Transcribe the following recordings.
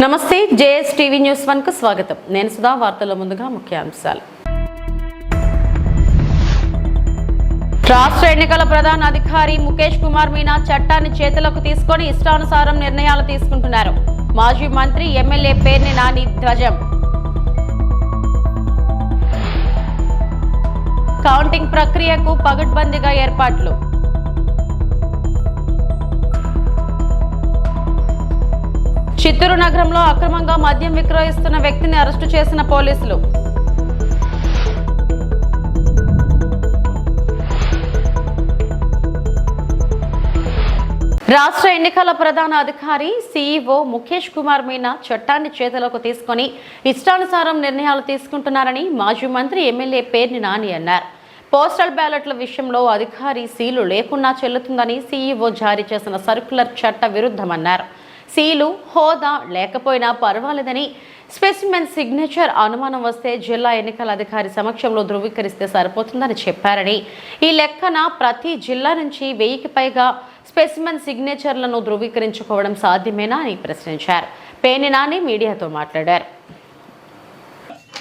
నమస్తే JS TV news 1 కు స్వాగతం. నేను సుధా. వార్తల్లో ముందుగా ముఖ్యాంశాలు. రాష్ట్ర ఎన్నికల ప్రధాన అధికారి ముఖేష్ కుమార్ మీనా చట్టాన్ని చేతులకు తీసుకొని ఇష్టానుసారం నిర్ణయాలు తీసుకుంటున్నారు. మాజీ మంత్రి ఎమ్మెల్యే పేర్ని నాని ధ్వజం. కౌంటింగ్ ప్రక్రియకు పగడ్బందీగా ఏర్పాట్లు. చిత్తూరు నగరంలో అక్రమంగా మద్యం విక్రయిస్తున్న వ్యక్తిని అరెస్టు చేసిన పోలీసులు. రాష్ట్ర ఎన్నికల ప్రధాన అధికారి సీఈఓ ముఖేష్ కుమార్ మీనా చట్టాన్ని చేతులకు తీసుకొని ఇష్టానుసారం నిర్ణయాలు తీసుకుంటున్నారని మాజీ మంత్రి ఎమ్మెల్యే పేర్ని నాని అన్నారు. పోస్టల్ బ్యాలెట్ల విషయంలో అధికారి సీలు లేకున్నా చెల్లుతుందని సీఈఓ జారీ చేసిన సర్క్యులర్ చట్ట విరుద్ధమన్నారు. సీలు హోదా లేకపోయినా పర్వాలేదని, స్పెసిమెన్ సిగ్నేచర్ అనుమానం వస్తే జిల్లా ఎన్నికల అధికారి సమక్షంలో ధృవీకరిస్తే సరిపోతుందని చెప్పారని, ఈ లెక్కన ప్రతి జిల్లా నుంచి 1000కి పైగా స్పెసిమెన్ సిగ్నేచర్లను ధృవీకరించుకోవడం సాధ్యమేనా అని ప్రశ్నించారు. పేర్ని నాని మీడియాతో మాట్లాడారు.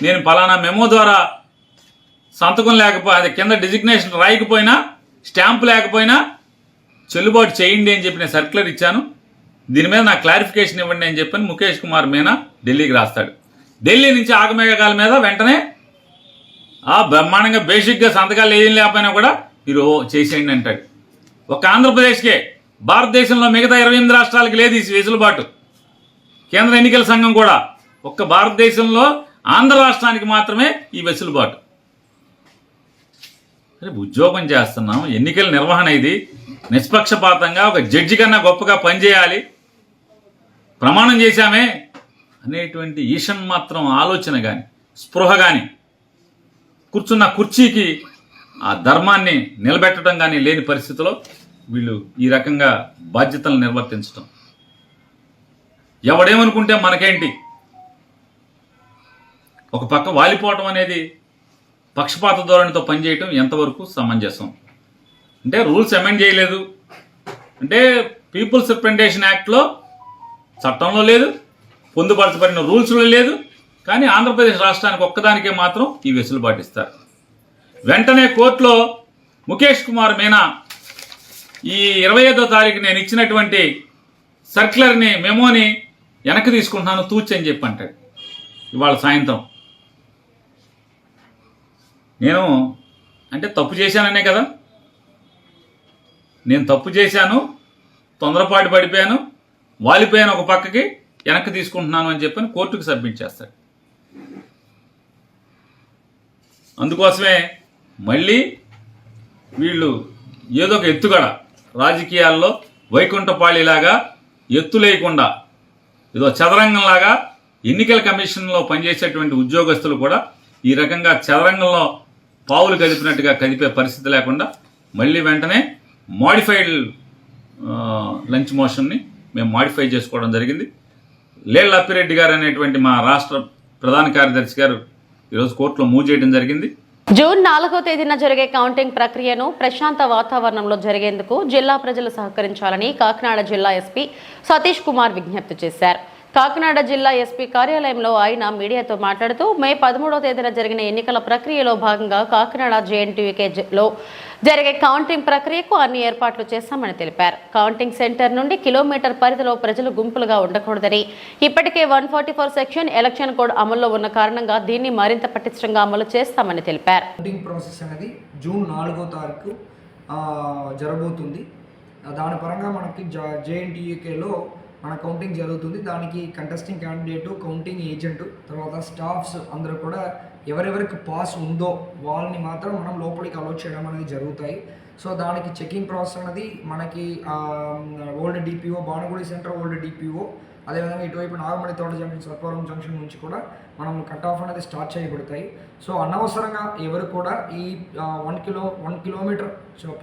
నేను పలానా మెమో ద్వారా సంతకం లేకపోతే కింద డిజిగ్నేషన్ రాయకపోయినా, స్టాంపు లేకపోయినా చెల్లుబాటు చేయండి అని చెప్పి నేను సర్క్యులర్ ఇచ్చాను. దీని మీద నాకు క్లారిఫికేషన్ ఇవ్వండి అని చెప్పని ముఖేష్ కుమార్ మీనా ఢిల్లీకి రాస్తాడు. ఢిల్లీ నుంచి ఆగమేఘాల మీద వెంటనే బ్రహ్మాండంగా బేసిక్గా సంతకాలు ఏం లేకపోయినా కూడా మీరు చేసేయండి అంటాడు. ఒక ఆంధ్రప్రదేశ్కే, భారతదేశంలో మిగతా 28 రాష్ట్రాలకి లేదు ఈ వెసులుబాటు. కేంద్ర ఎన్నికల సంఘం కూడా ఒక్క భారతదేశంలో ఆంధ్ర రాష్ట్రానికి మాత్రమే ఈ వెసులుబాటు. ఉద్యోగం చేస్తున్నాం, ఎన్నికల నిర్వహణ ఇది, నిష్పక్షపాతంగా ఒక జడ్జి కన్నా గొప్పగా పనిచేయాలి, ప్రమాణం చేశామే అనేటువంటి ఈషన్ మాత్రం ఆలోచన కానీ స్పృహ కానీ కూర్చున్న కుర్చీకి ఆ ధర్మాన్ని నిలబెట్టడం కానీ లేని పరిస్థితిలో వీళ్ళు ఈ రకంగా బాధ్యతలను నిర్వర్తించడం. ఎవడేమనుకుంటే మనకేంటి, ఒక పక్క వాలిపోవటం అనేది పక్షపాత ధోరణితో పనిచేయటం ఎంతవరకు సమంజసం? అంటే రూల్స్ అమెండ్ చేయలేదు అంటే పీపుల్స్ రిప్రజెంటేషన్ యాక్ట్లో చట్టంలో లేదు, పొందుపరచబడిన రూల్స్లో లేదు. కానీ ఆంధ్రప్రదేశ్ రాష్ట్రానికి ఒక్కదానికే మాత్రం ఈ వెసులుబాటు ఇస్తారు. వెంటనే కోర్టులో ముఖేష్ కుమార్ మీనా ఈ 25వ తారీఖు నేను ఇచ్చినటువంటి సర్క్యులర్ని మెమోని వెనక్కి తీసుకుంటున్నాను తూచి అని చెప్పి అంటాడు. ఇవాళ సాయంత్రం నేను అంటే తప్పు చేశాననే కదా, నేను తప్పు చేశాను, తొందరపాటు పడిపోయాను, వాలిపోయాను, ఒక పక్కకి వెనక్కి తీసుకుంటున్నాను అని చెప్పని కోర్టుకు సబ్మిట్ చేస్తాడు. అందుకోసమే మళ్ళీ వీళ్ళు ఏదో ఒక ఎత్తుగడ రాజకీయాల్లో వైకుంఠపాళిలాగా ఎత్తు లేకుండా ఏదో చదరంగంలాగా ఎన్నికల కమిషన్లో పనిచేసేటువంటి ఉద్యోగస్తులు కూడా ఈ రకంగా చదరంగంలో పావులు కదిపినట్టుగా కదిపే పరిస్థితి లేకుండా మళ్ళీ వెంటనే మాడిఫైడ్ లంచ్ మోషన్ని మేము మాడిఫై చేసుకోవడం జరిగింది. లేళ్ల అప్పిరెడ్డి గారు అనేటువంటి మా రాష్ట్ర ప్రధాన కార్యదర్శి గారు ఈరోజు కోర్టులో మూవ్ చేయడం జరిగింది. జూన్ 4వ తేదీన జరిగే కౌంటింగ్ ప్రక్రియను ప్రశాంత వాతావరణంలో జరిగేందుకు జిల్లా ప్రజలు సహకరించాలని కాకినాడ జిల్లా ఎస్పీ సతీష్ కుమార్ విజ్ఞప్తి చేశారు. కాకినాడ జిల్లా ఎస్పీ కార్యాలయంలో ఆయన మీడియాతో మాట్లాడుతూ మే 13వ తేదీన జరిగిన ఎన్నికల ప్రక్రియలో భాగంగా కాకినాడ జేఎన్టీయూకేలో జరిగే కౌంటింగ్ ప్రక్రియకు అన్ని ఏర్పాట్లు చేశామని తెలిపారు. కౌంటింగ్ సెంటర్ నుండి కిలోమీటర్ పరిధిలో ప్రజలు గుంపులుగా ఉండకూడదని, ఇప్పటికే 144 సెక్షన్ ఎలక్షన్ కోడ్ అమల్లో ఉన్న కారణంగా దీన్ని మరింత పటిష్టంగా అమలు చేస్తామని తెలిపారు. కౌంటింగ్ ప్రాసెస్ అనేది జూన్ 4వ తారీఖు జరగబోతుంది. దాని పరంగా మనకి జేఎన్టీయూకేలో మన కౌంటింగ్ జరుగుతుంది. దానికి కంటెస్టింగ్ క్యాండిడేటు, కౌంటింగ్ ఏజెంటు, తర్వాత స్టాఫ్స్ అందరూ కూడా ఎవరెవరికి పాస్ ఉందో వాళ్ళని మాత్రం మనం లోపలికి అలౌ చేయడం అనేది జరుగుతాయి. సో దానికి చెకింగ్ ప్రాసెస్ అనేది మనకి old DPO, Bhanugudi centre old DPO, అదేవిధంగా ఇటువైపు నాగమణి తోట జంక్షన్, సత్వరం జంక్షన్ నుంచి కూడా మనం కట్ ఆఫ్ అనేది స్టార్ట్ చేయబడతాయి. సో అనవసరంగా ఎవరు కూడా ఈ 1 కిలోమీటర్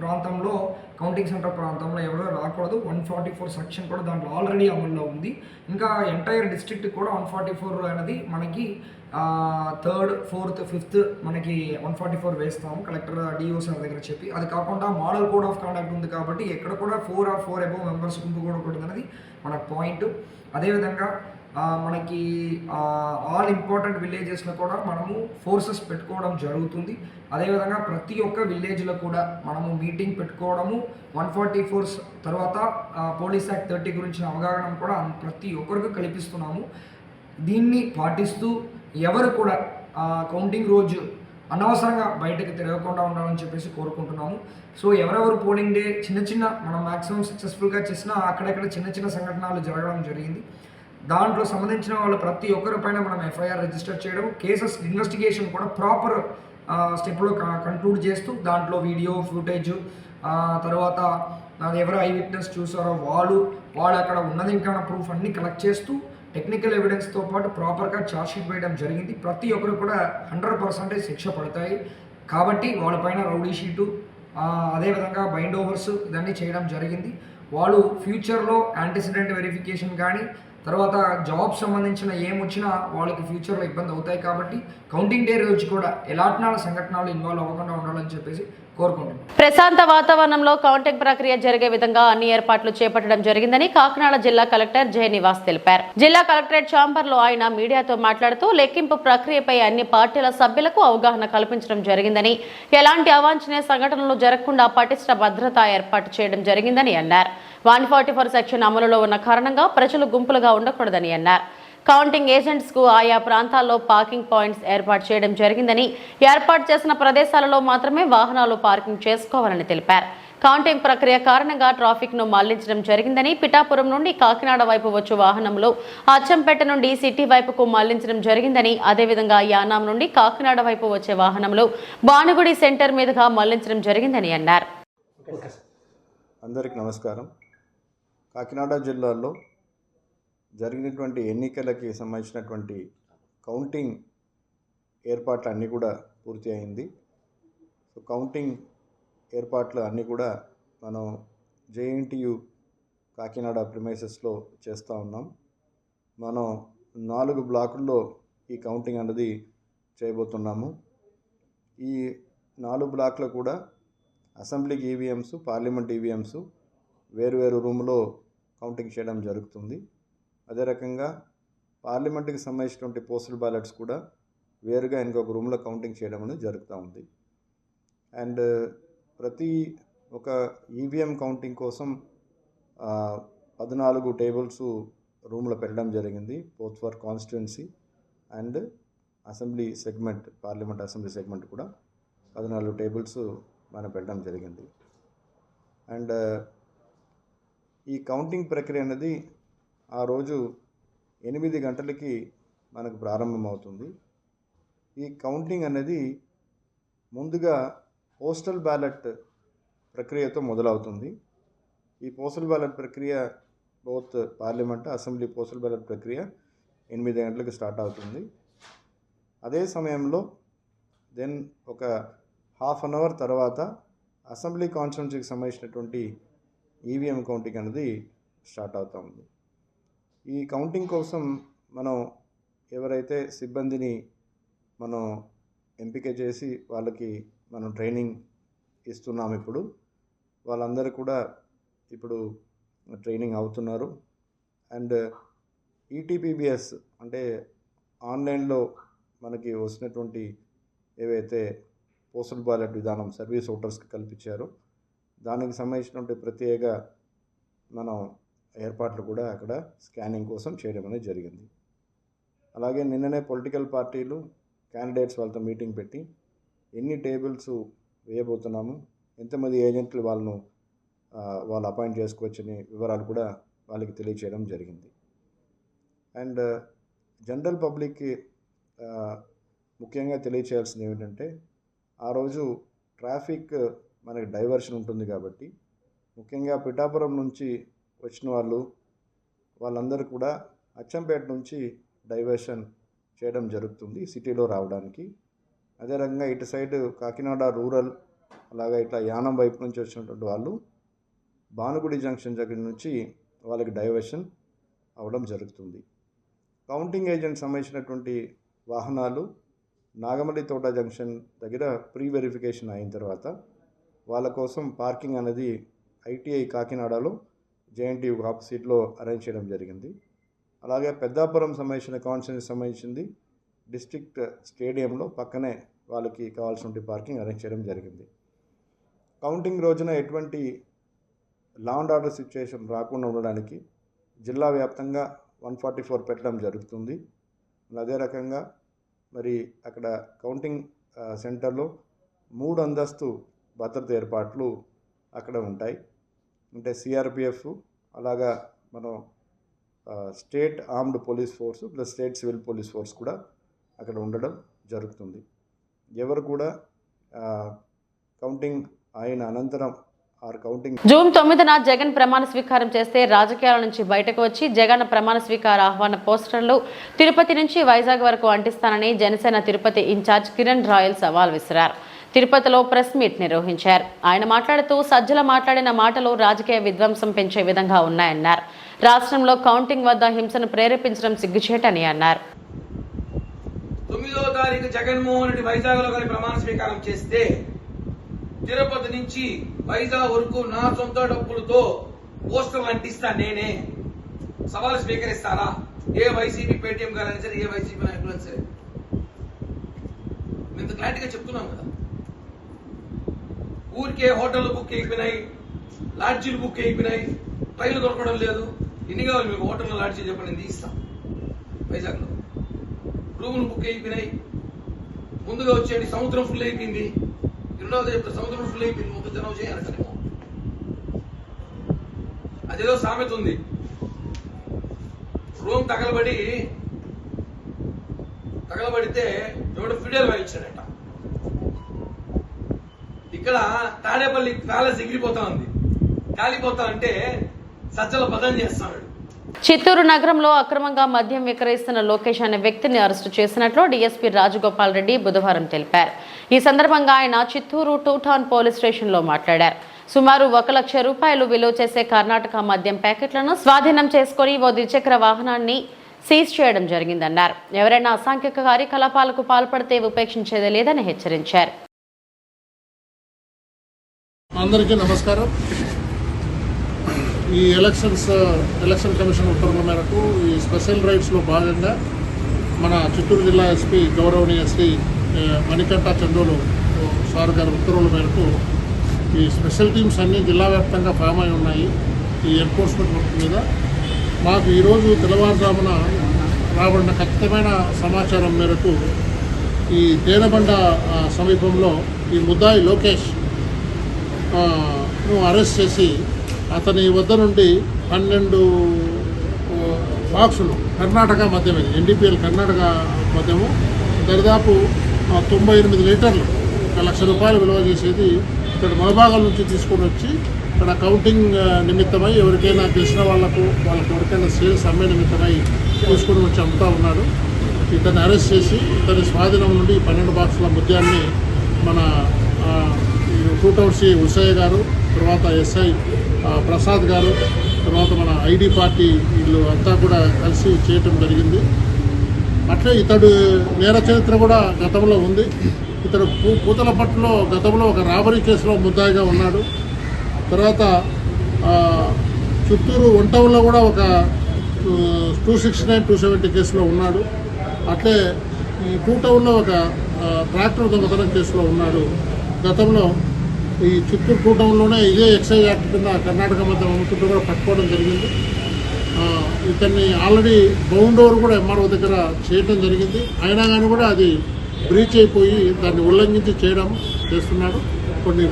ప్రాంతంలో కౌంటింగ్ సెంటర్ ప్రాంతంలో ఎవరు రాకూడదు. 144 సెక్షన్ కూడా దాంట్లో ఆల్రెడీ అమల్లో ఉంది. ఇంకా ఎంటైర్ డిస్ట్రిక్ట్ కూడా 144 అనేది మనకి 3rd, 4th, 5th మనకి 144 వేస్తాము కలెక్టర్ డిఓ సార్ దగ్గర చెప్పి. అది కాకుండా మోడల్ కోడ్ ఆఫ్ కండక్ట్ ఉంది కాబట్టి ఎక్కడ కూడా 4 or 4 అబోవ్ మెంబర్స్ గుంపు కూడా అనేది మన పాయింట్. అదేవిధంగా మనకి ఆల్ ఇంపార్టెంట్ విలేజెస్లో కూడా మనము ఫోర్సెస్ పెట్టుకోవడం జరుగుతుంది. అదేవిధంగా ప్రతి ఒక్క విలేజ్లో కూడా మనము మీటింగ్ పెట్టుకోవడము, 144 తర్వాత పోలీస్ యాక్ట్ 30 గురించిన అవగాహన కూడా ప్రతి ఒక్కరికి కల్పిస్తున్నాము. దీన్ని పాటిస్తూ ఎవరు కూడా కౌంటింగ్ రోజు అనవసరంగా బయటకు తిరగకుండా ఉండాలని చెప్పేసి కోరుకుంటున్నాము. సో ఎవరెవరు పోలింగ్ డే చిన్న మనం మ్యాక్సిమం సక్సెస్ఫుల్గా చేసినా అక్కడక్కడ చిన్న సంఘటనలు జరగడం జరిగింది. దాంట్లో సంబంధించిన వాళ్ళు ప్రతి ఒక్కరిపైన మనం ఎఫ్ఐఆర్ రిజిస్టర్ చేయడం, కేసెస్ ఇన్వెస్టిగేషన్ కూడా ప్రాపర్ స్టెప్లో కంక్లూడ్ చేస్తూ దాంట్లో వీడియో ఫుటేజ్ తర్వాత ఎవరు ఐ విట్నెస్ చూసారో వాళ్ళు అక్కడ ఉన్నది ఇంకా ప్రూఫ్ అన్నీ కలెక్ట్ చేస్తూ టెక్నికల్ ఎవిడెన్స్తో పాటు ప్రాపర్గా ఛార్జ్షీట్ వేయడం జరిగింది. ప్రతి ఒక్కరు కూడా 100% శిక్ష పడతాయి. కాబట్టి వాళ్ళపైన రౌడీ షీటు అదేవిధంగా బైండ్ ఓవర్స్ ఇవన్నీ చేయడం జరిగింది. వాళ్ళు ఫ్యూచర్లో యాంటిసిడెంట్ వెరిఫికేషన్ కానీ తర్వాత జాబ్ సంబంధించిన ఏమొచ్చినా వాళ్ళకి ఫ్యూచర్లో ఇబ్బంది అవుతాయి. కాబట్టి కౌంటింగ్ డే రోజు కూడా ఎలాంటి సంఘటనలు ఇన్వాల్వ్ అవ్వకుండా ఉండాలని చెప్పేసి కోరుకుంటున్నాం. ప్రశాంత వాతావరణంలో కౌంటింగ్ ప్రక్రియ జరిగే విధంగా అన్ని ఏర్పాట్లు చేపట్టడం జరిగిందని కాకినాడ జిల్లా కలెక్టర్ జె నివాస్ తెలిపారు. జిల్లా కలెక్టరేట్ ఛాంబర్ లో ఆయన మీడియాతో మాట్లాడుతూ లెక్కింపు ప్రక్రియపై అన్ని పార్టీల సభ్యులకు అవగాహన కల్పించడం జరిగిందని, ఎలాంటి అవాంఛనీయ సంఘటనలు జరగకుండా పటిష్ట భద్రత ఏర్పాటు చేయడం జరిగిందని అన్నారు. 144 సెక్షన్ అమలులో ఉన్న కారణంగా ప్రజలు గుంపులుగా ఉండకూడదని అన్నారు. కౌంటింగ్ ఏజెంట్స్ కు ఆయా ప్రాంతాల్లో పార్కింగ్ పాయింట్స్ ఏర్పాటు చేయడం జరిగిందని, ఏర్పాటు చేసిన ప్రదేశాలలో మాత్రమే వాహనాలు పార్కింగ్ చేసుకోవాలని తెలిపారు. కౌంటింగ్ ప్రక్రియ కారణంగా ట్రాఫిక్ ను మళ్లించడం జరిగిందని, పిఠాపురం నుండి కాకినాడ వైపు వచ్చు వాహనంలో అచ్చంపేట నుండి సిటీ వైపుకు మళ్లించడం జరిగిందని, అదేవిధంగా యానాం నుండి కాకినాడ వైపు వచ్చే వాహనంలో భానుగుడి సెంటర్ మీదుగా మళ్లించడం జరిగిందని అన్నారు. అందరికీ నమస్కారం. కాకినాడ జిల్లాలో జరిగినటువంటి ఎన్నికలకి సంబంధించినటువంటి కౌంటింగ్ ఏర్పాట్లు అన్నీ కూడా పూర్తి అయింది. సో కౌంటింగ్ ఏర్పాట్లు అన్నీ కూడా మనం జేఎన్టీయు కాకినాడ ప్రిమైసెస్లో చేస్తూ ఉన్నాం. మనం 4 బ్లాకుల్లో ఈ కౌంటింగ్ అనేది చేయబోతున్నాము. ఈ 4 బ్లాక్లు కూడా అసెంబ్లీకి ఈవీఎంస్, పార్లమెంట్ ఈవీఎంస్ వేరు రూమ్లో కౌంటింగ్ చేయడం జరుగుతుంది. అదే రకంగా పార్లమెంట్కి సంబంధించినటువంటి పోస్టల్ బ్యాలెట్స్ కూడా వేరుగా ఇంకొక రూమ్లో కౌంటింగ్ చేయడం అనేది జరుగుతూ ఉంది. అండ్ ప్రతి ఒక ఈవీఎం కౌంటింగ్ కోసం 14 టేబుల్స్ రూమ్లో పెట్టడం జరిగింది. Both for constituency and assembly segment, parliament assembly segment కూడా 14 టేబుల్స్ మనం పెట్టడం జరిగింది. అండ్ ఈ కౌంటింగ్ ప్రక్రియ అనేది ఆ రోజు 8 గంటలకి మనకు ప్రారంభమవుతుంది. ఈ కౌంటింగ్ అనేది ముందుగా పోస్టల్ బ్యాలెట్ ప్రక్రియతో మొదలవుతుంది. ఈ పోస్టల్ బ్యాలెట్ ప్రక్రియ both parliament, assembly postal ballot ప్రక్రియ 8 గంటలకు స్టార్ట్ అవుతుంది. అదే సమయంలో దెన్ ఒక ½ అన్ అవర్ తర్వాత అసెంబ్లీ కాన్స్టిట్యున్సీకి సంబంధించినటువంటి ఈవీఎం కౌంటింగ్ అనేది స్టార్ట్ అవుతూ ఉంది. ఈ కౌంటింగ్ కోసం మనం ఎవరైతే సిబ్బందిని మనం ఎంపిక చేసి వాళ్ళకి మనం ట్రైనింగ్ ఇస్తున్నాం, ఇప్పుడు వాళ్ళందరూ కూడా ఇప్పుడు ట్రైనింగ్ అవుతున్నారు. అండ్ ఈటీపీబీఎస్ అంటే ఆన్లైన్లో మనకి వస్తున్నటువంటి ఏవైతే పోస్టల్ బ్యాలెట్ విధానం సర్వీస్ ఓటర్స్కి కల్పించారో దానికి సంబంధించినటువంటి ప్రత్యేక మనం ఏర్పాట్లు కూడా అక్కడ స్కానింగ్ కోసం చేయడం అనేది జరిగింది. అలాగే నిన్ననే పొలిటికల్ పార్టీలు క్యాండిడేట్స్ వాళ్ళతో మీటింగ్ పెట్టి ఎన్ని టేబుల్స్ వేయబోతున్నాము, ఎంతమంది ఏజెంట్లు వాళ్ళు అపాయింట్ చేసుకోవచ్చని వివరాలు కూడా వాళ్ళకి తెలియచేయడం జరిగింది. అండ్ జనరల్ పబ్లిక్కి ముఖ్యంగా తెలియచేయాల్సింది ఏమిటంటే, ఆ రోజు ట్రాఫిక్ మనకి డైవర్షన్ ఉంటుంది కాబట్టి ముఖ్యంగా పిఠాపురం నుంచి వచ్చిన వాళ్ళందరూ కూడా అచ్చంపేట నుంచి డైవర్షన్ చేయడం జరుగుతుంది సిటీలో రావడానికి. అదే రకంగా ఇటు సైడ్ కాకినాడ రూరల్ అలాగే ఇట్లా యానం వైపు నుంచి వచ్చినటువంటి వాళ్ళు భానుగుడి జంక్షన్ దగ్గర నుంచి వాళ్ళకి డైవర్షన్ అవ్వడం జరుగుతుంది. కౌంటింగ్ ఏజెంట్ సంబంధించినటువంటి వాహనాలు నాగమల్లి తోట జంక్షన్ దగ్గర ప్రీ వెరిఫికేషన్ అయిన తర్వాత వాళ్ళ కోసం పార్కింగ్ అనేది ఐటీఐ కాకినాడలో జేఎన్టీయూ ఆపోజిట్లో అరేంజ్ చేయడం జరిగింది. అలాగే పెద్దాపురం సంబంధించిన కాన్స్టిట్యూన్సీ సంబంధించింది డిస్ట్రిక్ట్ స్టేడియంలో పక్కనే వాళ్ళకి కావాల్సిన పార్కింగ్ అరేంజ్ చేయడం జరిగింది. కౌంటింగ్ రోజున ఎటువంటి లా అండ్ ఆర్డర్ సిచ్యుయేషన్ రాకుండా ఉండడానికి జిల్లా వ్యాప్తంగా 144 పెట్టడం జరుగుతుంది. అదే రకంగా మరి అక్కడ కౌంటింగ్ సెంటర్లో 3 అంతస్తు భద్రత ఏర్పాట్లు అక్కడ ఉంటాయి. అంటే సిఆర్పిఎఫ్, అలాగా మనం state armed police force plus state civil police force కూడా అక్కడ ఉండడం జరుగుతుంది. ఎవరు కూడా కౌంటింగ్ అయిన అనంతరం జూన్ 9న జగన్ ప్రమాణ స్వీకారం చేస్తే రాజకీయాల నుంచి బయటకు వచ్చి జగన్ ప్రమాణ స్వీకార ఆహ్వాన పోస్టర్లు తిరుపతి నుంచి వైజాగ్ వరకు అంటిస్తానని జనసేన తిరుపతి ఇన్ఛార్జ్ కిరణ్ రాయల్ సవాల్ విసిరారు. తిరుపతిలో ప్రెస్ మీట్ నిర్వహించారు. ఆయన మాట్లాడుతూ సజ్జల మాట్లాడిన మాటలు రాజకీయ విధ్వంసం పెంచే విధంగా ఉన్నాయన్నారు. రాష్ట్రంలో కౌంటింగ్ వద్ద హింసను ప్రేరేపించడం సిగ్గుచేటని అన్నారు. 9వ తారీఖు జగన్మోహన్ రెడ్డి వైజాగ్ లో ప్రమాణ స్వీకారం చేస్తే తిరుపతి నుంచి వైజాగ్ వరకు నా సొంత డబ్బులతో పోస్టర్లు అంటిస్తా నేనే. సవాలు స్వీకరిస్తారా? ఏ వైసీపీ పేటీఎం గారైనా సరే, ఏ వైసీపీ నాయకులు సరే. ఇంత క్లారిటీగా చెప్తున్నాం కదా. ఊరికే హోటల్ బుక్ అయిపోయినాయి, లాడ్జీలు బుక్ అయిపోయినాయి, ట్రైన్లు దొరకడం లేదు. ఎన్ని కావాలి మీకు హోటల్లో లాడ్జీలు చెప్పండి, నేను తీస్తాం. వైజాగ్ లో రూములు బుక్ అయిపోయినాయి. ముందుగా వచ్చేయండి, సముద్రం ఫుల్ అయిపోయింది. రెండవది చెప్తే సముద్రం ఫుల్ అయిపోయింది, ముందు జనం చేయాలంటేనేమో. అదేదో సామెత ఉంది, రూమ్ తగలబడితే ఎవడు ఫిడేల్ వాయించాడట. ఇక్కడ తాడేపల్లి ప్యాలెస్ ఎగిరిపోతా ఉంది. కాలిపోతా అంటే సజ్జల పదం చేస్తున్నాడు. చిత్తూరు నగరంలో అక్రమంగా మద్యం విక్రయిస్తున్న లోకేష్ అనే వ్యక్తిని అరెస్టు చేసినట్లు డీఎస్పీ రాజగోపాల్ రెడ్డి బుధవారం తెలిపారు. ఈ సందర్భంగా ఆయన చిత్తూరు 2 టౌన్ పోలీస్ స్టేషన్లో మాట్లాడారు. సుమారు 1 లక్ష రూపాయలు విలువ చేసే కర్ణాటక మద్యం ప్యాకెట్లను స్వాధీనం చేసుకుని ఓ ద్విచక్ర వాహనాన్ని సీజ్ చేయడం జరిగిందన్నారు. ఎవరైనా అసాంఘిక కార్యకలాపాలకు పాల్పడితే ఉపేక్షించేదే లేదని హెచ్చరించారు. అందరికీ నమస్కారం. ఈ ఎలక్షన్ కమిషన్ ఉత్తర్వుల మేరకు ఈ స్పెషల్ రైడ్స్లో భాగంగా మన చిత్తూరు జిల్లా ఎస్పీ గౌరవనీయ శ్రీ మణికంఠ చందోలు సార్ గారి ఉత్తర్వుల మేరకు ఈ స్పెషల్ టీమ్స్ అన్నీ జిల్లా వ్యాప్తంగా ఫామ్ అయి ఉన్నాయి. ఈ ఎన్ఫోర్స్మెంట్ వర్క్ మీద మాకు ఈరోజు తెల్లవారుజామున రాబడిన ఖచ్చితమైన సమాచారం మేరకు ఈ తేనెబండ సమీపంలో ఈ ముద్దాయి లోకేష్ అరెస్ట్ చేసి అతని వద్ద నుండి 12 బాక్సులు కర్ణాటక మద్యం, ఎన్డీపీఎల్ కర్ణాటక మద్యము దాదాపు 98 లీటర్లు 1 లక్ష రూపాయలు విలువ చేసేది ఇక్కడ మొలబాగల నుంచి తీసుకొని వచ్చి ఇక్కడ కౌంటింగ్ నిమిత్తమై ఎవరికైనా తెలిసిన వాళ్ళకి ఎవరికైనా సేల్స్ అమ్మే నిమిత్తమై తీసుకొని వచ్చి అమ్ముతూ ఉన్నాడు. ఇతన్ని అరెస్ట్ చేసి ఇతని స్వాధీనం నుండి 12 బాక్సుల మద్యాన్ని మన 2 టౌన్ సి ఉసయ్య గారు, తర్వాత ఎస్ఐ ప్రసాద్ గారు, తర్వాత మన ఐడి పార్టీ వీళ్ళు అంతా కూడా కలిసి చేయటం జరిగింది. అట్లే ఇతడు నేర చరిత్ర కూడా గతంలో ఉంది. ఇతడు పూతలపట్టులో గతంలో ఒక రాబరీ కేసులో ముద్దాయిగా ఉన్నాడు. తర్వాత చిత్తూరు 1 టౌన్లో కూడా ఒక 269, 270 కేసులో ఉన్నాడు. అట్లే ఈ 2 టౌన్లో ఒక ట్రాక్టర్ దొంగతనం కేసులో ఉన్నాడు. గతంలో ఈ చిత్తూరు 2 టౌన్లోనే ఇదే ఎక్సైజ్ యాక్ట్ కింద కర్ణాటక మధ్య అమ్ముతుంటే కూడా పట్టుకోవడం జరిగింది. ఇతన్ని ఆల్రెడీ బౌండ్ ఓవర్ కూడా ఎంఆర్ఓ దగ్గర చేయడం జరిగింది. అయినా కానీ కూడా అది బ్రీచ్ అయిపోయి దాన్ని ఉల్లంఘించి చేస్తున్నాడు. కొన్ని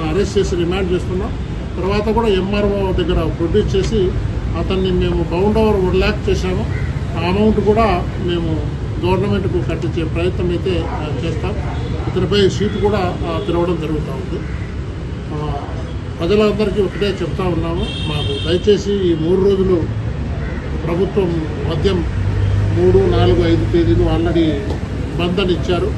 అరెస్ట్ చేసి రిమాండ్ చేస్తున్నాం. తర్వాత కూడా ఎంఆర్ఓ దగ్గర ప్రొడ్యూస్ చేసి అతన్ని మేము బౌండ్ ఓవర్ 1 lakh చేశాము. ఆ అమౌంట్ కూడా మేము గవర్నమెంట్కు కట్టించే ప్రయత్నం అయితే చేస్తాం. ఇతనిపై సీటు కూడా తిరగడం జరుగుతూ ఉంది. ప్రజలందరికీ ఒకటే చెప్తా ఉన్నాము, మాకు దయచేసి ఈ 3 రోజులు ప్రభుత్వం మద్యం 3, 4, 5 తేదీలు ఆల్రెడీ బంద్ అని ఇచ్చారు.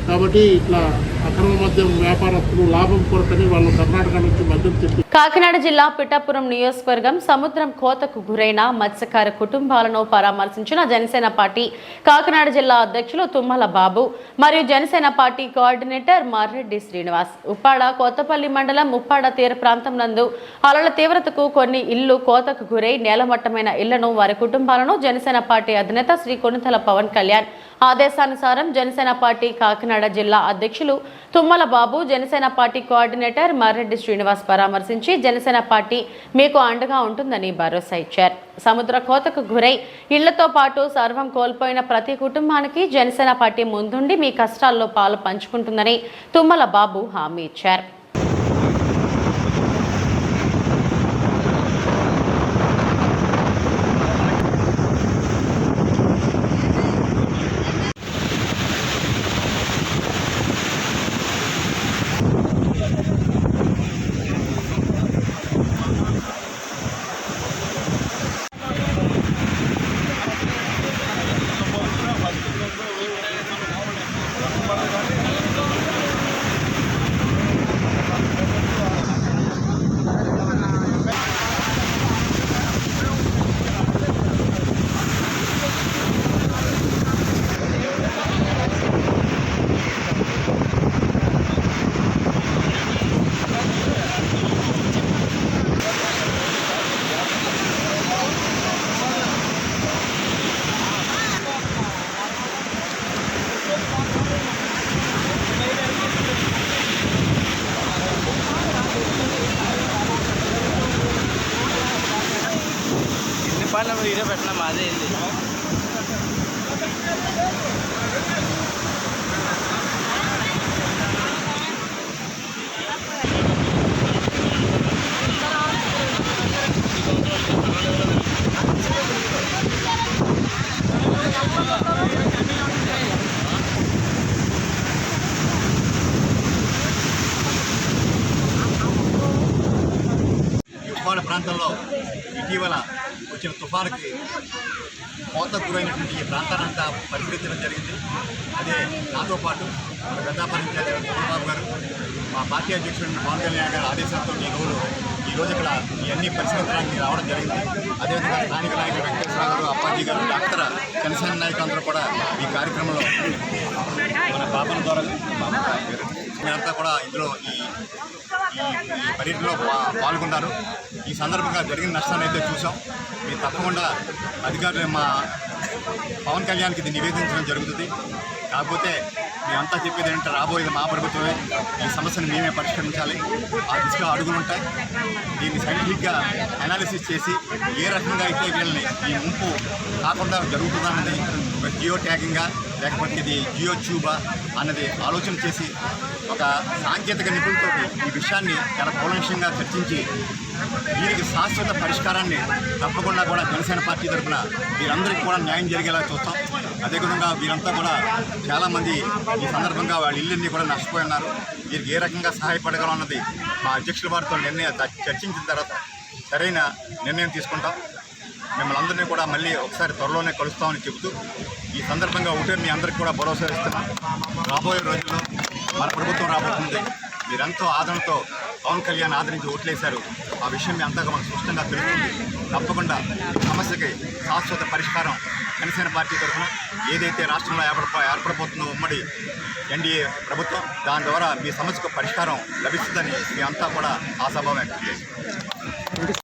కాబట్టి ఇట్లా అక్రమ మద్యం వ్యాపారస్తులు లాభం కొరకని వాళ్ళు కర్ణాటక నుంచి మద్యం తెప్పి కాకినాడ జిల్లా పిఠాపురం నియోజకవర్గం సముద్రం కోతకు గురైన మత్స్యకార కుటుంబాలను పరామర్శించిన జనసేన పార్టీ కాకినాడ జిల్లా అధ్యక్షులు తుమ్మల బాబు మరియు జనసేన పార్టీ కోఆర్డినేటర్ మార్రెడ్డి శ్రీనివాస్. ఉప్పాడ కొత్తపల్లి మండలం ఉప్పాడ తీర ప్రాంతం నందు అలల తీవ్రతకు కొన్ని ఇళ్లు కోతకు గురై నేలమట్టమైన ఇళ్లను వారి కుటుంబాలను జనసేన పార్టీ అధినేత శ్రీ కొణితెల పవన్ కళ్యాణ్ ఆదేశానుసారం జనసేన పార్టీ కాకినాడ జిల్లా అధ్యక్షులు తుమ్మల బాబు, జనసేన పార్టీ కోఆర్డినేటర్ మార్రెడ్డి శ్రీనివాస్ పరామర్శించి జనసేన పార్టీ మీకు అండగా ఉంటుందని భరోసా ఇచ్చారు. సముద్ర కోతకు గురై ఇళ్లతో పాటు సర్వం కోల్పోయిన ప్రతి కుటుంబానికి జనసేన పార్టీ ముందుండి మీ కష్టాల్లో పాలు పంచుకుంటుందని తుమ్మల బాబు హామీ ఇచ్చారు. వీడియో పెట్టినా మాదే ఉప్పాడ ప్రాంతంలో ఇటీవల వచ్చిన తుఫానుకి కోతకు గురైనటువంటి ఈ ప్రాంతానంతా పరిశీలించడం జరిగింది. అదే నాతో పాటు మన పెద్దాపురం ఇన్ఛార్జి చంద్రబాబు గారు, మా పార్టీ అధ్యక్షుడు పవన్ కళ్యాణ్ గారి ఆదేశంతో ఈరోజు ఇక్కడ ఇవన్నీ పరిశీలించడానికి రావడం జరిగింది. అదేవిధంగా స్థానిక నాయకులు వెంకటేశ్వర గారు, అప్పాజీ గారు, డాక్టర్ జనసేన నాయకులందరూ కూడా ఈ కార్యక్రమంలో మన బాబన్ ద్వారా మేమంతా కూడా ఇందులో ఈ పర్యటనలో పాల్గొన్నారు. ఈ సందర్భంగా జరిగిన నష్టాన్ని అయితే చూసాం. మేము తప్పకుండా అధికారులు మా పవన్ కళ్యాణ్కి ఇది నివేదించడం జరుగుతుంది. కాకపోతే మేమంతా చెప్పేది ఏంటంటే రాబోయేది మా ప్రభుత్వమే, ఈ సమస్యను మేమే పరిష్కరించాలి. ఆ దిశగా అడుగులుంటాయి. దీన్ని సైంటిఫిక్గా అనాలిసిస్ చేసి ఏ రకంగా అయితే వీళ్ళని ఈ ముంపు కాకుండా జరుగుతుందన్నది ఒక జియో ట్యాగింగా లేకపోతే ఇది జియో ట్యూబా అన్నది ఆలోచన చేసి ఒక సాంకేతిక నిపుణులతో ఈ విషయాన్ని చాలా కూలంకషంగా చర్చించి వీరికి శాశ్వత పరిష్కారాన్ని తప్పకుండా కూడా జనసేన పార్టీ తరఫున వీరందరికీ కూడా న్యాయం జరిగేలా చూస్తాం. అదేవిధంగా వీరంతా కూడా చాలామంది ఈ సందర్భంగా వాళ్ళ ఇళ్ళన్నీ కూడా నష్టపోయి ఉన్నారు. వీరికి ఏ రకంగా సహాయపడగలం అన్నది మా అధ్యక్షుల వారితో చర్చించిన తర్వాత సరైన నిర్ణయం తీసుకుంటాం. మిమ్మల్ని అందరినీ కూడా మళ్ళీ ఒకసారి త్వరలోనే కలుస్తామని చెబుతూ ఈ సందర్భంగా ఒకటే మీ అందరికీ కూడా భరోసా ఇస్తున్నాం. రాబోయే రోజుల్లో మన ప్రభుత్వం రాబోతుంది. మీరెంతో ఆదరణతో పవన్ కళ్యాణ్ ఆదరించి ఓట్లేశారు. ఆ విషయం మీ అంతగా మనకు స్పష్టంగా తెలుస్తుంది. తప్పకుండా ఈ సమస్యకి శాశ్వత పరిష్కారం జనసేన పార్టీ తరఫున ఏదైతే రాష్ట్రంలో ఏర్పడబోతుందో ఉమ్మడి ఎన్డీఏ ప్రభుత్వం, దాని ద్వారా మీ సమస్యకు పరిష్కారం లభిస్తుందని మీ అంతా కూడా ఆశాభావం వ్యక్తం చేశారు.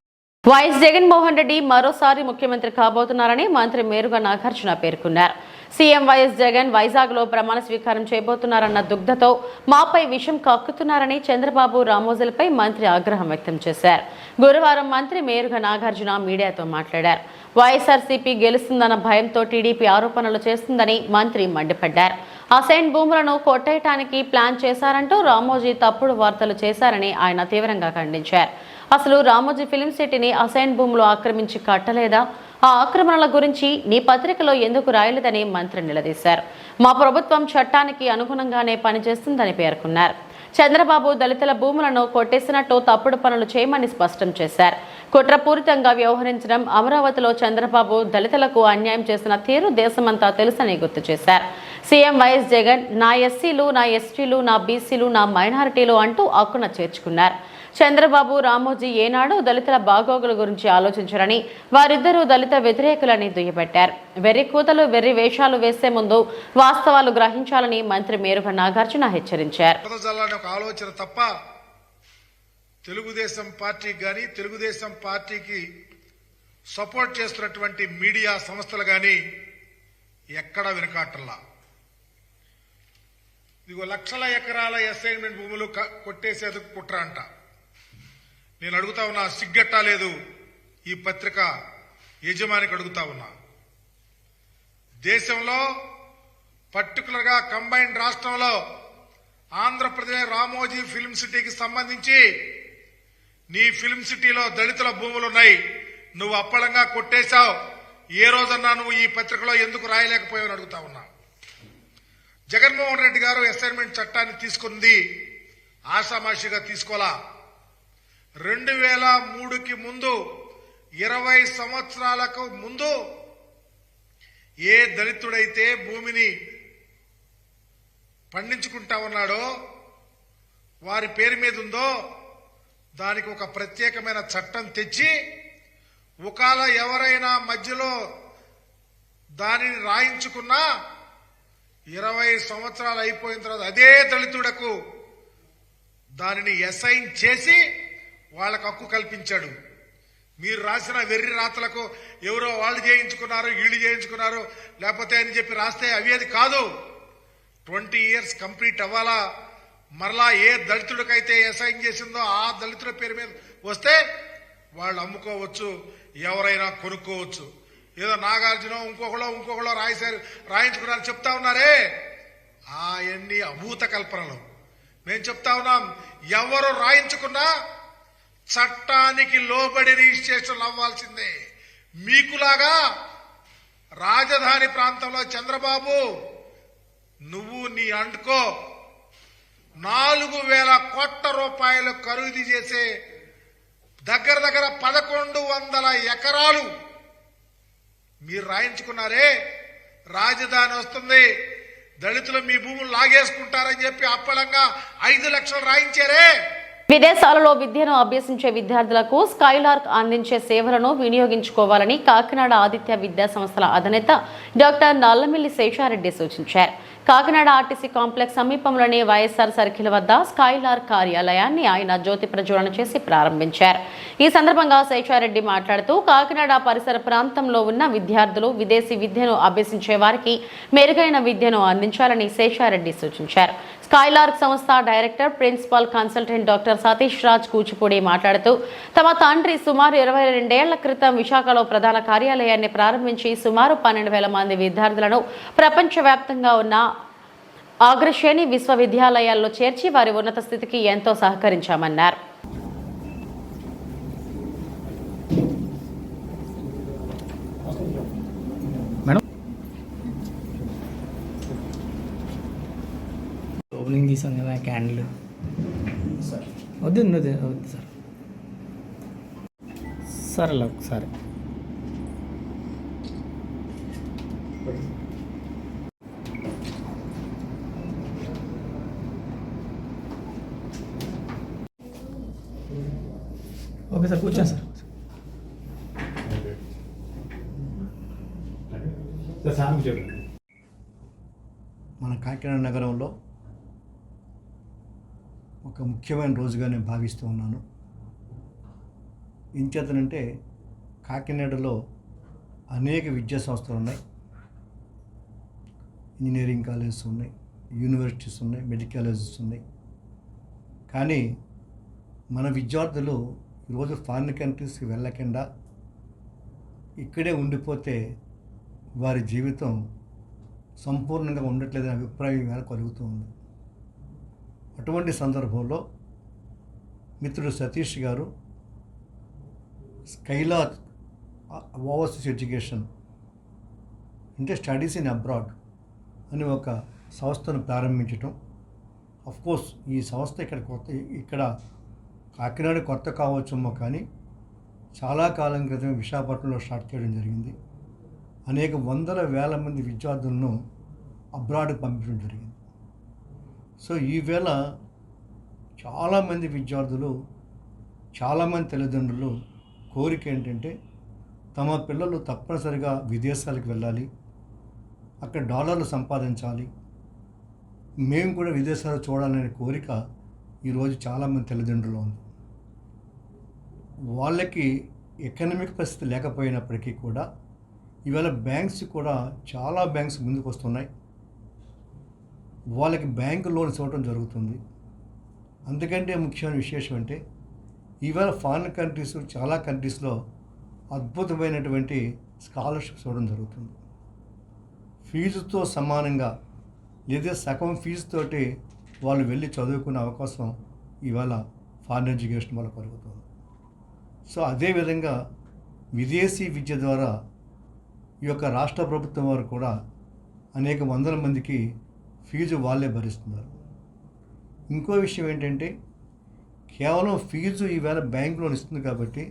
వైఎస్ జగన్మోహన్ రెడ్డి మరోసారి ముఖ్యమంత్రి కాబోతున్నారని మంత్రి మేరుగ నాగార్జున పేర్కొన్నారు. సీఎం వైఎస్ జగన్ వైజాగ్లో ప్రమాణ స్వీకారం చేయబోతున్నారన్న దుగ్ధతో మాపై విషం కక్కుతున్నారని చంద్రబాబు రామోజులపై మంత్రి ఆగ్రహం వ్యక్తం చేశారు. గురువారం మంత్రి మేరుగ నాగార్జున మీడియాతో మాట్లాడారు. వైఎస్ఆర్సీపీ గెలుస్తుందన్న భయంతో టీడీపీ ఆరోపణలు చేస్తుందని మంత్రి మండిపడ్డారు. అసైన్ భూములను కొట్టేయటానికి ప్లాన్ చేశారంటూ రామోజీ తప్పుడు వార్తలు చేశారని ఆయన తీవ్రంగా ఖండించారు. అసలు రామోజీ ఫిలిం సిటీని అసైన్ భూములు ఆక్రమించి కట్టలేదా? ఆ ఆక్రమణల గురించి నీ పత్రికలో ఎందుకు రాయలేదని మంత్రి నిలదీశారు. మా ప్రభుత్వం చట్టానికి అనుగుణంగానే పనిచేస్తుందని పేర్కొన్నారు. చంద్రబాబు దళితుల భూములను కొట్టేసినట్టు తప్పుడు పనులు చేయమని స్పష్టం చేశారు. కుట్రపూరితంగా వ్యవహరించడం, అమరావతిలో చంద్రబాబు దళితులకు అన్యాయం చేసిన తీరు దేశమంతా తెలుసని గుర్తు చేశారు. సీఎం వైఎస్ జగన్ నా ఎస్సీలు, నా ఎస్టీలు, నా బీసీలు, నా మైనారిటీలు అంటూ హక్కున చేర్చుకున్నారు. చంద్రబాబు, రామోజీ ఏనాడు దళితుల బాగోగుల గురించి ఆలోచించారని, వారిద్దరూ దళిత వ్యతిరేకులని దుయ్యబట్టారు. వెర్రి కూతలు, వెర్రి వేషాలు వేసే ముందు వాస్తవాలు గ్రహించాలని మంత్రి మేరుగ నాగార్జున హెచ్చరించారు. ఆలోచన తప్ప తెలుగుదేశం పార్టీకి కానీ, తెలుగుదేశం పార్టీకి సపోర్ట్ చేస్తున్నటువంటి మీడియా సంస్థలు కానీ ఎక్కడా వెనుకాటల్లా. ఇదిగో లక్షల ఎకరాల అసైన్మెంట్ భూములు కొట్టేసేందుకు కుట్ర అంట. నేను అడుగుతా ఉన్నా, సిగ్గట్టా లేదు ఈ పత్రిక యజమానికి అడుగుతా ఉన్నా. దేశంలో పర్టికులర్ గా కంబైన్డ్ రాష్ట్రంలో ఆంధ్రప్రదేశ్ రామోజీ ఫిల్మ్ సిటీకి సంబంధించి నీ ఫిల్మ్ సిటీలో దళితుల భూములున్నాయి, నువ్వు అప్పళంగా కొట్టేశావు. ఏ రోజన్నా నువ్వు ఈ పత్రికలో ఎందుకు రాయలేకపోయావని అడుగుతా ఉన్నా. జగన్మోహన్ రెడ్డి గారు అసైన్మెంట్ చట్టాన్ని తీసుకుంది ఆషామాషిగా తీసుకోలా. 2003కి ముందు 20 సంవత్సరాలకు ముందు ఏ దళితుడైతే భూమిని పండించుకుంటా ఉన్నాడో, వారి పేరు మీద ఉందో, దానికి ఒక ప్రత్యేకమైన చట్టం తెచ్చి ఒకవేళ ఎవరైనా మధ్యలో దానిని రాయించుకున్నా 20 సంవత్సరాలు అయిపోయిన తర్వాత అదే దళితుడకు దానిని అసైన్ చేసి వాళ్ళకు హక్కు కల్పించాడు. మీరు రాసిన వెర్రి రాతలకు ఎవరో వాళ్ళు చేయించుకున్నారు, వీళ్ళు చేయించుకున్నారు, లేకపోతే అని చెప్పి రాస్తే అవి కాదు. 20 years కంప్లీట్ అవ్వాలా. మరలా ఏ దళితుడికైతే అసైన్ చేసిందో ఆ దళితుల పేరు మీద వస్తే వాళ్ళు అమ్ముకోవచ్చు, ఎవరైనా కొనుక్కోవచ్చు. ఏదో నాగార్జున ఇంకొకళ్ళో రాయించుకున్నారు చెప్తా ఉన్నారే, అవన్నీ అభూత కల్పనలు. మేము చెప్తా ఉన్నాం, ఎవరు రాయించుకున్నా చట్టానికి లోబడి రిజిస్ట్రేషన్ అవ్వాల్సిందే. మీకులాగా రాజధాని ప్రాంతంలో చంద్రబాబు నువ్వు నీ అంటుకో 4,000 కోట్ల రూపాయలు ఖరీదు చేసే దగ్గర 1,100 ఎకరాలు మీరు రాయించుకున్నారే. రాజధాని వస్తుంది, దళితులు మీ భూములు లాగేసుకుంటారని చెప్పి అప్పలంగా 5 లక్షలు రాయించారే. విదేశాలలో విద్యను అభ్యసించే విద్యార్థులకు స్కైలార్క్ అందించే సేవలను వినియోగించుకోవాలని కాకినాడ ఆదిత్య విద్యా సంస్థల అధినేత డాక్టర్ నల్లమిల్లి శేషారెడ్డి సూచించారు. కాకినాడ ఆర్టీసీ కాంప్లెక్స్ సమీపంలోని వైఎస్ఆర్ సర్కిల్ వద్ద స్కైలార్క్ కార్యాలయాన్ని ఆయన జ్యోతి ప్రజ్వలన చేసి ప్రారంభించారు. ఈ సందర్భంగా శేషారెడ్డి మాట్లాడుతూ కాకినాడ పరిసర ప్రాంతంలో ఉన్న విద్యార్థులు విదేశీ విద్యను అభ్యసించే వారికి మెరుగైన విద్యను అందించాలని శేషారెడ్డి సూచించారు. స్కైలార్క్ సంస్థ director, principal consultant doctor Satish Raj Kuchipudi మాట్లాడుతూ తమ తండ్రి సుమారు 22 ఏళ్ల క్రితం విశాఖలో ప్రధాన కార్యాలయాన్ని ప్రారంభించి సుమారు 12,000 మంది విద్యార్థులను ప్రపంచవ్యాప్తంగా ఉన్న అగ్రశ్రేణి విశ్వవిద్యాలయాల్లో చేర్చి వారి ఉన్నత స్థితికి ఎంతో సహకరించామన్నారు. ఓపెనింగ్ తీసాం కదా క్యాండిల్ వద్దు సార్. సార్ అలా ఒకసారి ఓకే సార్, కూర్చోండి సార్. మన కాకినాడ నగరంలో ఒక ముఖ్యమైన రోజుగా నేను భావిస్తూ ఉన్నాను. ఇంచేతనంటే కాకినాడలో అనేక విద్యా సంస్థలు ఉన్నాయి, ఇంజనీరింగ్ కాలేజెస్ ఉన్నాయి, యూనివర్సిటీస్ ఉన్నాయి, మెడికల్ కాలేజెస్ ఉన్నాయి. కానీ మన విద్యార్థులు ఈరోజు ఫారిన్ కంట్రీస్కి వెళ్ళకుండా ఇక్కడే ఉండిపోతే వారి జీవితం సంపూర్ణంగా ఉండట్లేదనే అభిప్రాయం ఇవాళ కలుగుతూ ఉంది. అటువంటి సందర్భంలో మిత్రుడు సతీష్ గారు స్కైలార్క్ ఓవర్సీస్ ఎడ్యుకేషన్ అంటే స్టడీస్ ఇన్ అబ్రాడ్ అని ఒక సంస్థను ప్రారంభించటం. అఫ్కోర్స్ ఈ సంస్థ ఇక్కడ కాకినాడ కొత్త కావచ్చేమో, కానీ చాలా కాలం క్రితం విశాఖపట్నంలో స్టార్ట్ చేయడం జరిగింది. అనేక 100,000 మంది విద్యార్థులను అబ్రాడ్కి పంపించడం జరిగింది. సో ఈవేళ చాలామంది విద్యార్థులు, చాలామంది తల్లిదండ్రులు కోరిక ఏంటంటే తమ పిల్లలు తప్పనిసరిగా విదేశాలకు వెళ్ళాలి, అక్కడ డాలర్లు సంపాదించాలి, మేము కూడా విదేశాలు చూడాలనే కోరిక ఈరోజు చాలామంది తల్లిదండ్రులు ఉంది. వాళ్ళకి ఎకనామిక్ పరిస్థితి లేకపోయినప్పటికీ కూడా ఇవాళ బ్యాంక్స్ కూడా చాలా బ్యాంక్స్ ముందుకు వస్తున్నాయి, వాళ్ళకి బ్యాంకు లోన్స్ ఇవ్వడం జరుగుతుంది. అందుకంటే ముఖ్యమైన విశేషం అంటే ఇవాళ ఫారిన్ కంట్రీస్, చాలా కంట్రీస్లో అద్భుతమైనటువంటి స్కాలర్షిప్స్ ఇవ్వడం జరుగుతుంది. ఫీజుతో సమానంగా లేదా సగం ఫీజుతోటి వాళ్ళు వెళ్ళి చదువుకునే అవకాశం ఇవాళ ఫారిన్ ఎడ్యుకేషన్ వల్ల కలుగుతుంది. సో అదేవిధంగా విదేశీ విద్య ద్వారా ఈ యొక్క రాష్ట్ర ప్రభుత్వం వారు కూడా అనేక వందల మందికి ఫీజు వాళ్ళే భరిస్తున్నారు. ఇంకో విషయం ఏంటంటే కేవలం ఫీజు ఈవేళ బ్యాంక్ లోన్ ఇస్తుంది కాబట్టి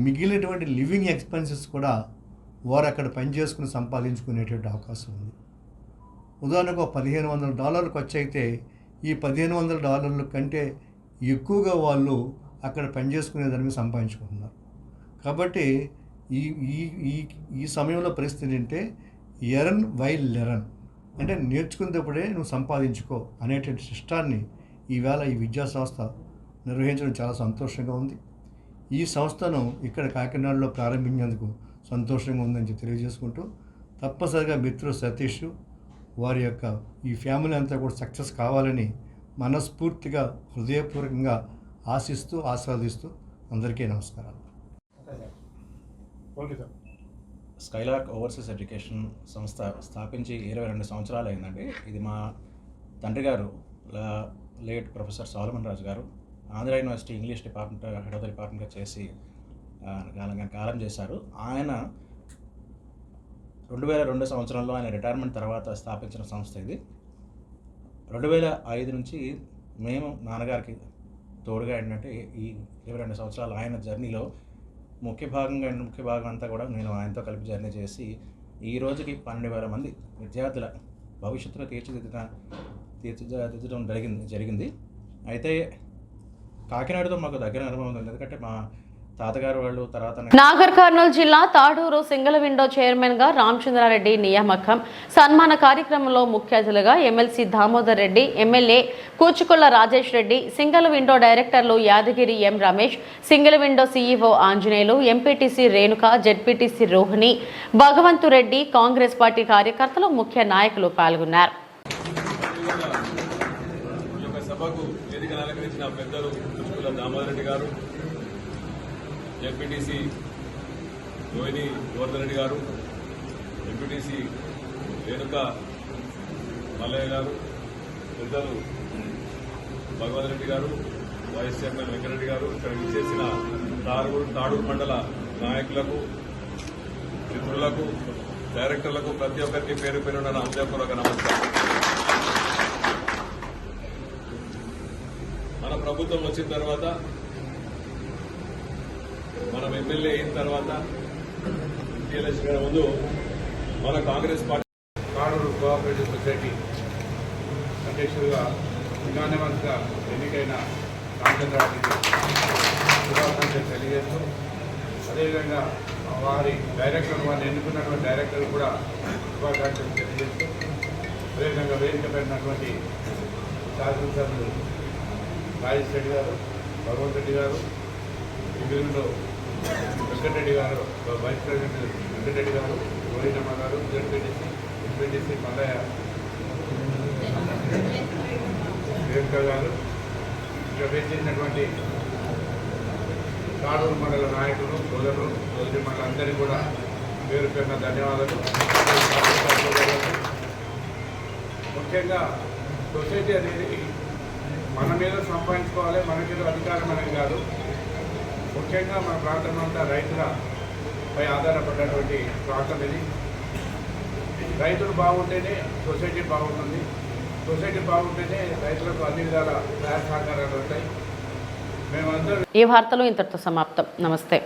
మిగిలినటువంటి లివింగ్ ఎక్స్పెన్సెస్ కూడా వారు అక్కడ పనిచేసుకుని సంపాదించుకునేటువంటి అవకాశం ఉంది. ఉదాహరణకు $1,500 ఖర్చు అయితే ఈ $1,500 కంటే ఎక్కువగా వాళ్ళు అక్కడ పనిచేసుకునే దాని మీద సంపాదించుకుంటున్నారు. కాబట్టి ఈ ఈ ఈ ఈ సమయంలో పరిస్థితి ఏంటంటే ఎర్న్ వైల్ లెర్న్, అంటే నేర్చుకునేటప్పుడే నువ్వు సంపాదించుకో అనేటువంటి సిస్టాన్ని ఈవేళ ఈ విద్యా సంస్థ నిర్వహించడం చాలా సంతోషంగా ఉంది. ఈ సంస్థను ఇక్కడ కాకినాడలో ప్రారంభించేందుకు సంతోషంగా ఉందని తెలియజేసుకుంటూ, తప్పనిసరిగా మిత్రుడు సతీష్ వారి యొక్క ఈ ఫ్యామిలీ అంతా కూడా సక్సెస్ కావాలని మనస్ఫూర్తిగా హృదయపూర్వకంగా ఆశిస్తూ ఆస్వాదిస్తూ అందరికీ నమస్కారాలు. స్కైలార్క్ ఓవర్సీస్ ఎడ్యుకేషన్ సంస్థ స్థాపించి 22 సంవత్సరాలు అయిందండి. ఇది మా తండ్రి గారు late professor Solomon Raju garu Andhra university English department head of the డిపార్ట్మెంట్గా చేసి కాలం చేశారు. ఆయన 2002 సంవత్సరంలో ఆయన రిటైర్మెంట్ తర్వాత స్థాపించిన సంస్థ ఇది. 2005 నుంచి మేము నాన్నగారికి తోడుగా ఏంటంటే ఈ 22 సంవత్సరాలు ఆయన జర్నీలో ముఖ్య భాగం అంతా కూడా నేను ఆయనతో కలిపి జర్నీ చేసి ఈ రోజుకి 12,000 మంది విద్యార్థుల భవిష్యత్తులో తీర్చిదిద్దడం జరిగింది. అయితే కాకినాడతో మాకు దగ్గర అనుభవం ఉంది, ఎందుకంటే మా తాతగారు వాళ్ళు తర్వాత నాగర్ కర్నూలు జిల్లా తాడూరు సింగిల్ విండో చైర్మన్ గా రామచంద్రారెడ్డి నియామకం సన్మాన కార్యక్రమంలో ముఖ్య అతిథులుగా MLC Damodar Reddy, MLA Kuchukulla Rajesh Reddy, single window డైరెక్టర్లు Yadagiri M Ramesh, single window CEO Anjaneyulu, MPTC Renuka, ZPTC Rohini, Bhagavanthureddy, Congress party కార్యకర్తలు, ముఖ్య నాయకులు పాల్గొన్నారు. ఎంపీటీసీ రోహిణి గోవర్ధన్ రెడ్డి గారు, ఎంపీటీసీ రేణుక మల్లయ్య గారు, పెద్దలు భగవంత్ రెడ్డి గారు, వైస్ చైర్మన్ వెంకరెడ్డి గారు, ఇక్కడ విచ్చేసిన తాడూరు మండల నాయకులకు, మిత్రులకు, డైరెక్టర్లకు ప్రతి ఒక్కరికి పేరు పేరున నా హృదయపూర్వక నమస్కారం. మన ప్రభుత్వం వచ్చిన తర్వాత, మనం ఎమ్మెల్యే అయిన తర్వాత, ఎలక్షన్ ముందు మన Congress party Tadur cooperative society అధ్యక్షుడిగా యునానిమస్గా ఎన్నికైన రామచంద్రారెడ్డికి శుభాకాంక్షలు తెలియజేస్తూ, అదేవిధంగా వారిని ఎన్నుకున్నటువంటి డైరెక్టర్ కూడా శుభాకాంక్షలు తెలియజేస్తూ, అదేవిధంగా వేదిక పెట్టినటువంటి శాసనసభ్యులు రాజేష్ రెడ్డి గారు, భగవంత్ రెడ్డి గారు, ఇంగ్లీష్లో వెంకటరెడ్డి గారు, వైస్ ప్రెసిడెంట్ వెంకటరెడ్డి గారు, గోరినమ్మ గారు, జెడ్పీటీసీ, ఎంపీటీసీ మల్లయ్య రేణుక గారు, ఇక్కడ వేసేసినటువంటి తాడూరు మండల నాయకులు, సోదరి మండలందరికీ కూడా పేరు పేరున ధన్యవాదాలు. ముఖ్యంగా సొసైటీ అనేది మన మీద సంపాదించుకోవాలి, మన మీద అధికారం అనేది కాదు. ముఖ్యంగా మన ప్రాంతం అంతా రైతులపై ఆధారపడినటువంటి ప్రాంతం ఇది. రైతులు బాగుంటేనే సొసైటీ బాగుంటుంది, సొసైటీ బాగుంటేనే రైతులకు అన్ని విధాల సహాయ సహకారాలు ఉంటాయి. మేమందరూ ఈ వార్తలు ఇంతటితో సమాప్తం. నమస్తే.